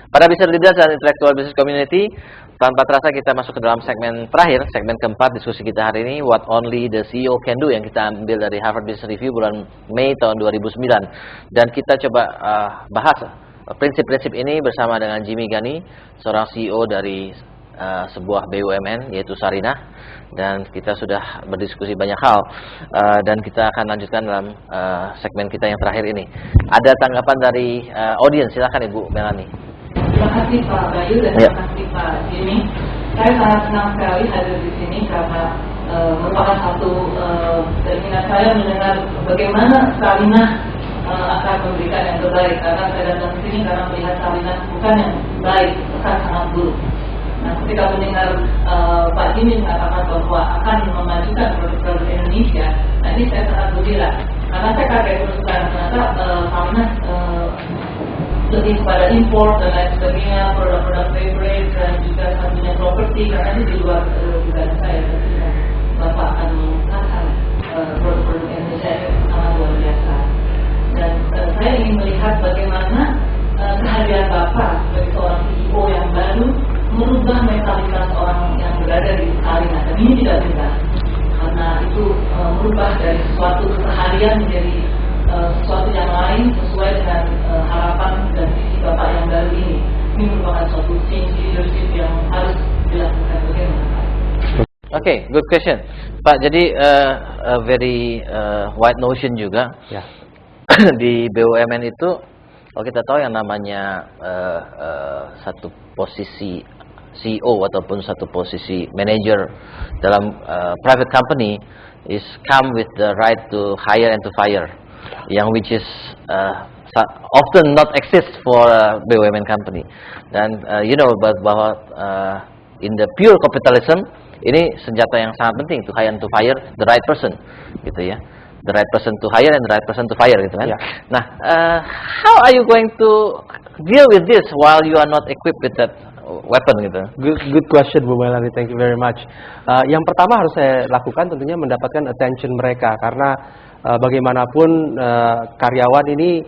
Pada Business Leaders dan Intellectual Business Community, tanpa terasa kita masuk ke dalam segmen terakhir, segmen keempat diskusi kita hari ini, What Only the CEO Can Do, yang kita ambil dari Harvard Business Review bulan Mei tahun 2009. Dan kita coba bahas prinsip-prinsip ini bersama dengan Jimmy Ghani, seorang CEO dari sebuah BUMN yaitu Sarinah, dan kita sudah berdiskusi banyak hal, dan kita akan lanjutkan dalam segmen kita yang terakhir ini. Ada tanggapan dari audiens, silakan Ibu Melanie. Terima kasih Pak Bayu dan terima kasih Pak Jimmy. Saya sangat senang sekali hadir di sini karena merupakan satu keinginan saya mendengar bagaimana Sarinah akan memberikan yang terbaik, karena saya datang ke sini karena melihat Sarinah bukan yang baik, bukan sangat buruk. Nah, ketika mendengar Pak Jimmy mengatakan bahwa akan memajukan produk-produk Indonesia, nah ini saya sangat gembira karena saya kaget menemukan ternyata Sarinah lebih kepada import dan lain sebagainya, produk-produk favorite dan juga satunya properti, karena ini di luar dugaan saya. Tentunya Bapak akan menggunakan produk-produk Indonesia yang sangat luar biasa. Dan saya ingin melihat bagaimana kehadiran Bapak sebagai seorang CEO yang baru merubah mentalitas orang yang berada di Sarinah. Dan ini tidak mudah, karena itu merubah dari sesuatu keseharian menjadi sesuatu yang lain sesuai dengan harapan dan visi Bapak yang baru ini. Ini merupakan suatu change leadership yang harus dilakukan. Bagaimana Pak? Okay, good question, Pak. Jadi very wide notion juga. Ya. Di BUMN itu, kalau kita tahu yang namanya satu posisi CEO ataupun satu posisi manager dalam private company is come with the right to hire and to fire, yang which is often not exist for a BUMN company. Dan you know bahwa in the pure capitalism ini senjata yang sangat penting, to hire and to fire the right person, gitu ya. The right person to hire and the right person to fire, gitu kan. Yeah. Nah, how are you going to deal with this while you are not equipped with that weapon, gitu? Good question, Bu Melanie. Thank you very much. Yang pertama harus saya lakukan tentunya mendapatkan attention mereka, karena bagaimanapun karyawan ini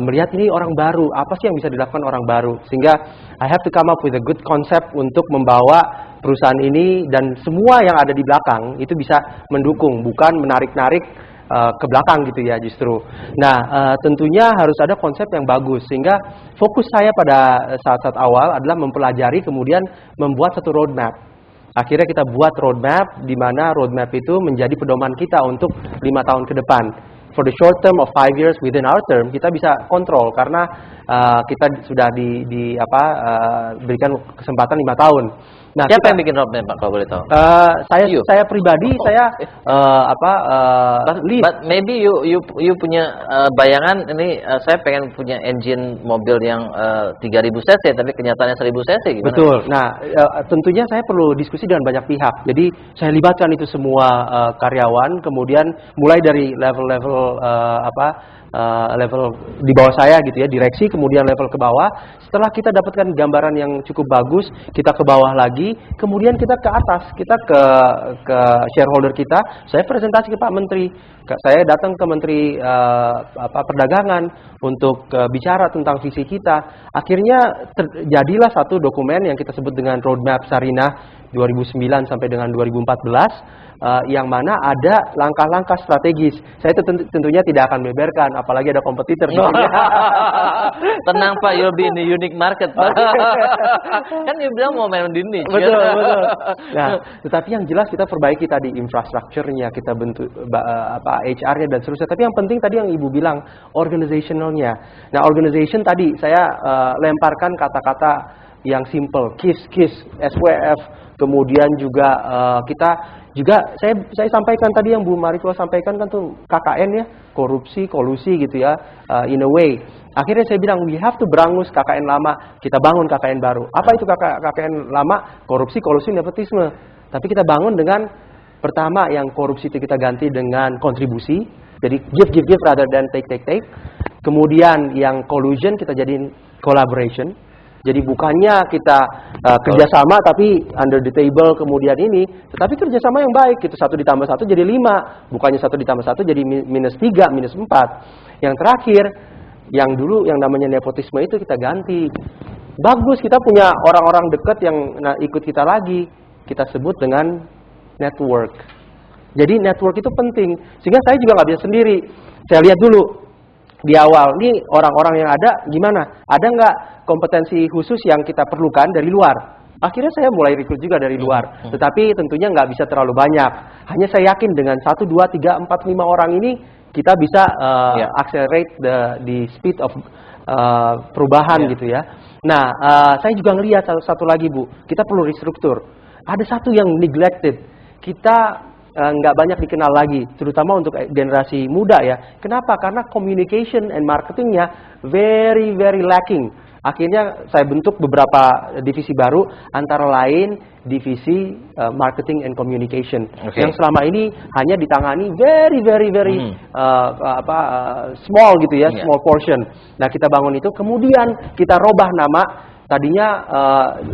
melihat ini orang baru, apa sih yang bisa dilakukan orang baru, sehingga I have to come up with a good concept untuk membawa perusahaan ini dan semua yang ada di belakang itu bisa mendukung, bukan menarik-narik ke belakang gitu ya justru. Nah, tentunya harus ada konsep yang bagus, sehingga fokus saya pada saat-saat awal adalah mempelajari kemudian membuat satu roadmap. Akhirnya kita buat roadmap, di mana roadmap itu menjadi pedoman kita untuk 5 tahun ke depan. For the short term of 5 years within our term, kita bisa kontrol karena kita sudah berikan kesempatan 5 tahun. Nah, siapa yang bikin roadmap, Pak, kalau boleh tahu? Saya pribadi, lead. But maybe you punya bayangan ini, saya pengen punya engine mobil yang 3000 cc tapi kenyataannya 1000 cc, gimana? Betul. Nah, tentunya saya perlu diskusi dengan banyak pihak. Jadi saya libatkan itu semua karyawan, kemudian mulai dari level di bawah saya gitu ya, direksi, kemudian level ke bawah. Setelah kita dapatkan gambaran yang cukup bagus, kita ke bawah lagi, kemudian kita ke atas, kita ke shareholder kita. Saya presentasi ke Pak Menteri, saya datang ke Menteri Perdagangan untuk bicara tentang visi kita. Akhirnya terjadilah satu dokumen yang kita sebut dengan Roadmap Sarinah 2009 sampai dengan 2014. Yang mana ada langkah-langkah strategis. Saya tentunya tidak akan beberkan, apalagi ada kompetitor. Tenang Pak, you'll be in the unique market, Pak. Kan dia bilang mau main di niche. Betul. Nah, tetapi yang jelas kita perbaiki tadi infrastrukturnya, kita bentuk HR-nya dan seterusnya. Tapi yang penting tadi yang Ibu bilang, organizationalnya. Nah, organization tadi saya lemparkan kata-kata yang simple, KISS, SWF, kemudian juga kita juga saya sampaikan tadi yang Bu Mariko sampaikan kan tuh KKN ya, korupsi, kolusi gitu ya, in a way. Akhirnya saya bilang we have to berangus KKN lama, kita bangun KKN baru. Apa itu KKN lama? Korupsi, kolusi, nepotisme. Tapi kita bangun dengan pertama yang korupsi itu kita ganti dengan kontribusi. Jadi give rather than take. Kemudian yang collusion kita jadiin collaboration. Jadi bukannya kita kerjasama tapi under the table kemudian ini, tetapi kerjasama yang baik, itu 1 ditambah 1 jadi 5, bukannya 1 ditambah 1 jadi -3, -4. Yang terakhir, yang dulu yang namanya nepotisme itu kita ganti. Bagus, kita punya orang-orang dekat yang ikut kita lagi. Kita sebut dengan network. Jadi network itu penting. Sehingga saya juga nggak bisa sendiri. Saya lihat dulu di awal, nih orang-orang yang ada gimana? Ada nggak kompetensi khusus yang kita perlukan dari luar? Akhirnya saya mulai rekrut juga dari luar. Tetapi tentunya nggak bisa terlalu banyak. Hanya saya yakin dengan 1, 2, 3, 4, 5 orang ini kita bisa accelerate the speed of perubahan gitu ya. Nah, saya juga ngelihat satu lagi Bu, kita perlu restruktur. Ada satu yang neglected, kita nggak banyak dikenal lagi, terutama untuk generasi muda ya. Kenapa? Karena communication and marketingnya very lacking. Akhirnya saya bentuk beberapa divisi baru, antara lain divisi marketing and communication, yang selama ini hanya ditangani very small gitu ya, small portion. Nah, kita bangun itu, kemudian kita robah nama. Tadinya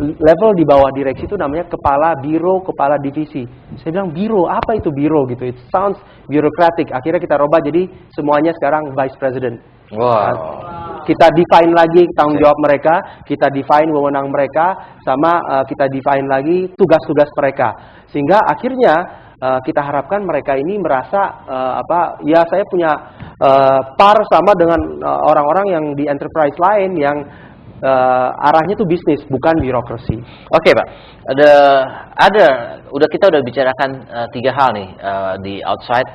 level di bawah direksi itu namanya kepala biro, kepala divisi. Saya bilang biro, apa itu biro gitu? It sounds bureaucratic. Akhirnya kita robah jadi semuanya sekarang vice president. Wow. Kita define lagi tanggung jawab mereka, kita define wewenang mereka, sama kita define lagi tugas-tugas mereka. Sehingga akhirnya kita harapkan mereka ini merasa ya saya punya par sama dengan orang-orang yang di enterprise lain yang arahnya tuh bisnis, bukan birokrasi. Oke, Pak. Kita udah bicarakan 3 hal nih, di outside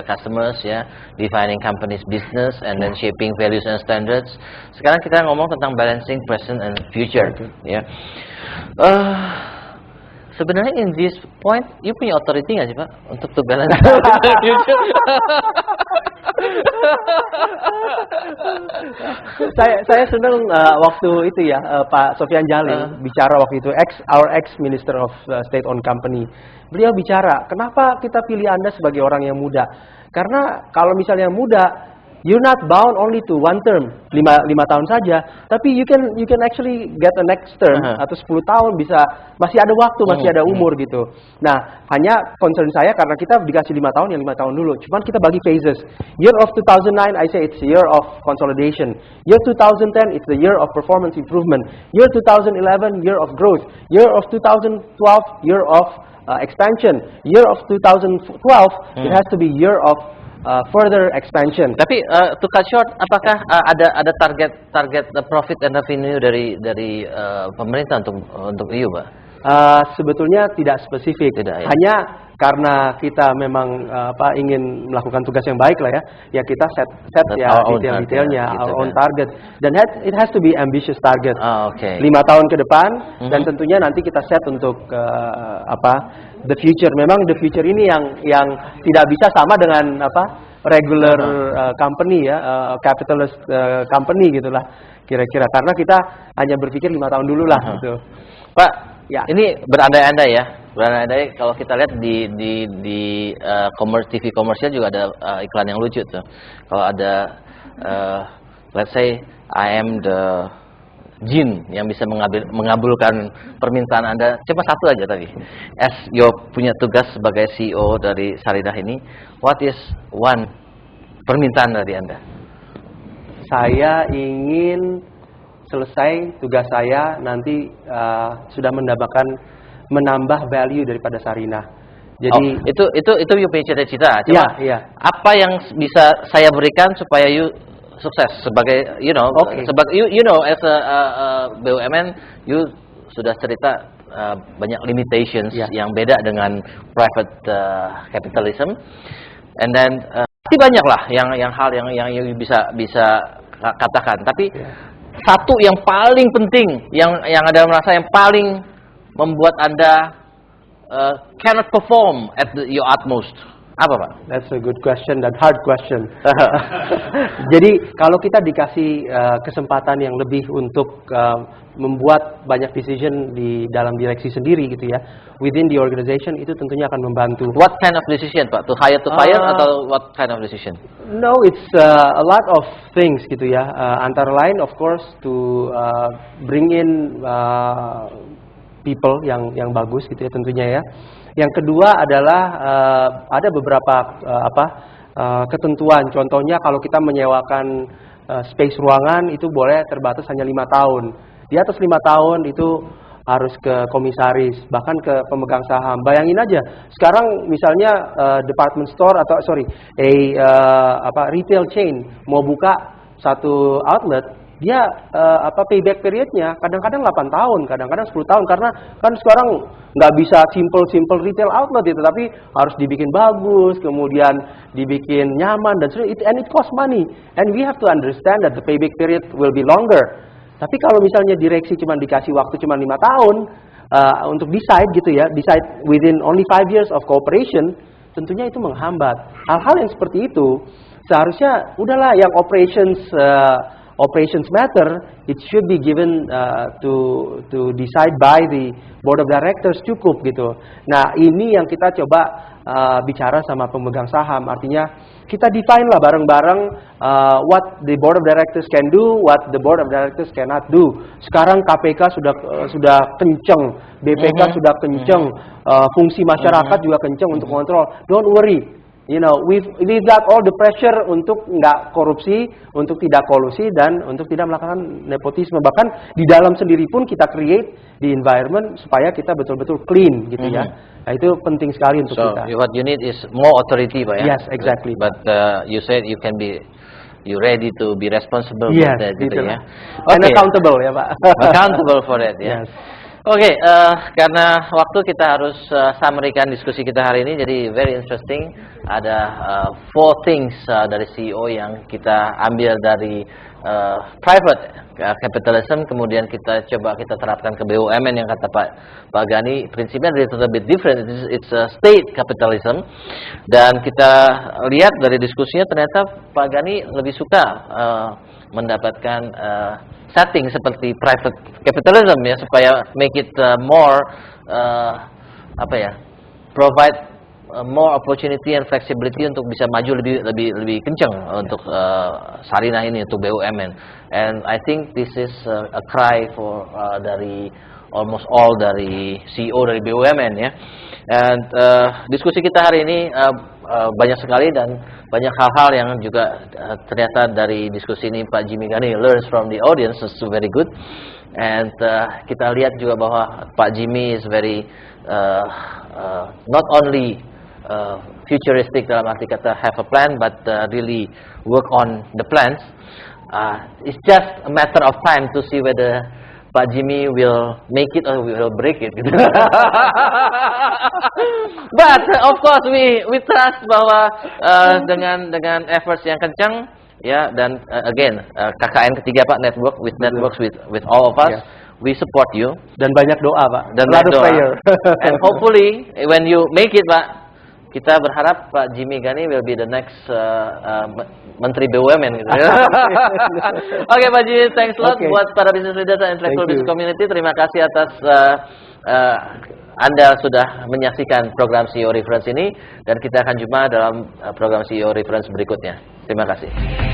customers ya, defining company's business, and then shaping values and standards. Sekarang kita ngomong tentang balancing present and future, ya. Sebenarnya in this point, you punya authority nggak sih Pak untuk to balance future? saya senang waktu itu ya Pak Sofyan Jalil bicara waktu itu, our ex Minister of State Owned Company. Beliau bicara, kenapa kita pilih Anda sebagai orang yang muda? Karena kalau misalnya muda, you're not bound only to one term, 5 tahun saja, tapi you can actually get a next term atau 10 tahun, bisa, masih ada waktu, masih ada umur gitu. Nah, hanya concern saya karena kita dikasih 5 tahun, yang 5 tahun dulu. Cuman kita bagi phases. Year of 2009, I say it's the year of consolidation. Year 2010, it's the year of performance improvement. Year 2011, year of growth. Year of 2012, year of expansion. Year of 2012, it has to be year of further expansion. Tapi to cut short, apakah ada target profit and revenue dari pemerintah untuk EU, Pak? Sebetulnya tidak spesifik. Tidak, ya. Hanya karena kita memang ingin melakukan tugas yang baik lah ya kita set ya detail-detailnya, our own target, dan it has to be ambitious target. 5 tahun ke depan, dan tentunya nanti kita set untuk the future. Memang the future ini yang tidak bisa sama dengan regular company ya, capitalist company gitulah kira-kira, karena kita hanya berpikir 5 tahun dulu lah gitu. Pak, ya. Ini berandai-andai ya. Berandai-andai kalau kita lihat di TV komersial juga ada iklan yang lucu tuh. Kalau ada let's say I am the jin yang bisa mengabulkan permintaan Anda, cuma satu aja tadi. As you punya tugas sebagai CEO dari Sarinah ini, what is one permintaan dari Anda? Saya ingin selesai tugas saya nanti sudah menambah value daripada Sarinah. Jadi itu you punya cita-cita. Cuma apa yang bisa saya berikan supaya you sukses sebagai as a BUMN, you sudah cerita banyak limitations yang beda dengan private capitalism, and then pasti banyak lah yang hal yang you bisa katakan. Tapi satu yang paling penting yang Anda merasa yang paling membuat Anda cannot perform at your utmost, apa Pak? That's a good question, that hard question. Jadi kalau kita dikasih kesempatan yang lebih untuk membuat banyak decision di dalam direksi sendiri gitu ya, within the organization, itu tentunya akan membantu. What kind of decision Pak? To hire to fire atau what kind of decision? No, it's a lot of things gitu ya. Antara lain of course to bring in people yang bagus gitu ya tentunya ya. Yang kedua adalah ada beberapa ketentuan. Contohnya kalau kita menyewakan space ruangan itu boleh terbatas hanya 5 tahun. Di atas 5 tahun itu harus ke komisaris, bahkan ke pemegang saham. Bayangin aja, sekarang misalnya department store atau retail chain mau buka satu outlet, dia payback periodnya kadang-kadang 8 tahun, kadang-kadang 10 tahun, karena kan sekarang nggak bisa simple retail outlet itu, tapi harus dibikin bagus, kemudian dibikin nyaman dan and it cost money, and we have to understand that the payback period will be longer. Tapi kalau misalnya direksi cuma dikasih waktu cuma 5 tahun untuk decide gitu ya, decide within only 5 years of cooperation, tentunya itu menghambat. Hal-hal yang seperti itu seharusnya udahlah yang operations matter, it should be given to decide by the board of directors, cukup gitu. Nah, ini yang kita coba bicara sama pemegang saham, artinya kita define lah bareng-bareng what the board of directors can do, what the board of directors cannot do. Sekarang KPK sudah kenceng, BPK sudah kenceng, fungsi masyarakat juga kenceng untuk kontrol. Don't worry. You know, we've got all the pressure untuk nggak korupsi, untuk tidak kolusi, dan untuk tidak melakukan nepotisme. Bahkan di dalam sendiri pun kita create the environment supaya kita betul-betul clean gitu ya. Nah, itu penting sekali untuk kita. So what you need is more authority, Pak ya? Yes, exactly. But you said you ready to be responsible yes, for that gitu ya. And accountable ya Pak. Accountable for that ya. Yes. Oke, karena waktu kita harus summary-kan diskusi kita hari ini, jadi very interesting. Ada 4 things dari CEO yang kita ambil dari private capitalism, kemudian kita terapkan ke BUMN yang kata Pak Gani, prinsipnya a little bit different. It's a state capitalism. Dan kita lihat dari diskusinya ternyata Pak Gani lebih suka mendapatkan setting seperti private capitalism ya, supaya make it more provide more opportunity and flexibility untuk bisa maju lebih kencang untuk Sarinah ini, untuk BUMN. And I think this is a cry for dari almost all dari CEO dari BUMN ya. And diskusi kita hari ini banyak sekali dan banyak hal-hal yang juga ternyata dari diskusi ini Pak Jimmy Gani learns from the audience, is very good. And kita lihat juga bahwa Pak Jimmy is very not only futuristic dalam arti kata have a plan, but really work on the plans. It's just a matter of time to see whether Pak Jimmy will make it or will break it. But of course we trust bahwa dengan efforts yang kencang ya, dan again KKN ketiga Pak, networks with all of us. Yeah. We support you. Dan banyak doa Pak. Dan banyak doa. Prayer. And hopefully when you make it Pak, kita berharap Pak Jimmy Gani will be the next Menteri BUMN gitu. Oke, Pak Jimmy, thanks a lot buat para business leaders dan intellectual business community. Terima kasih atas Anda sudah menyaksikan program CEO Reference ini, dan kita akan jumpa dalam program CEO Reference berikutnya. Terima kasih.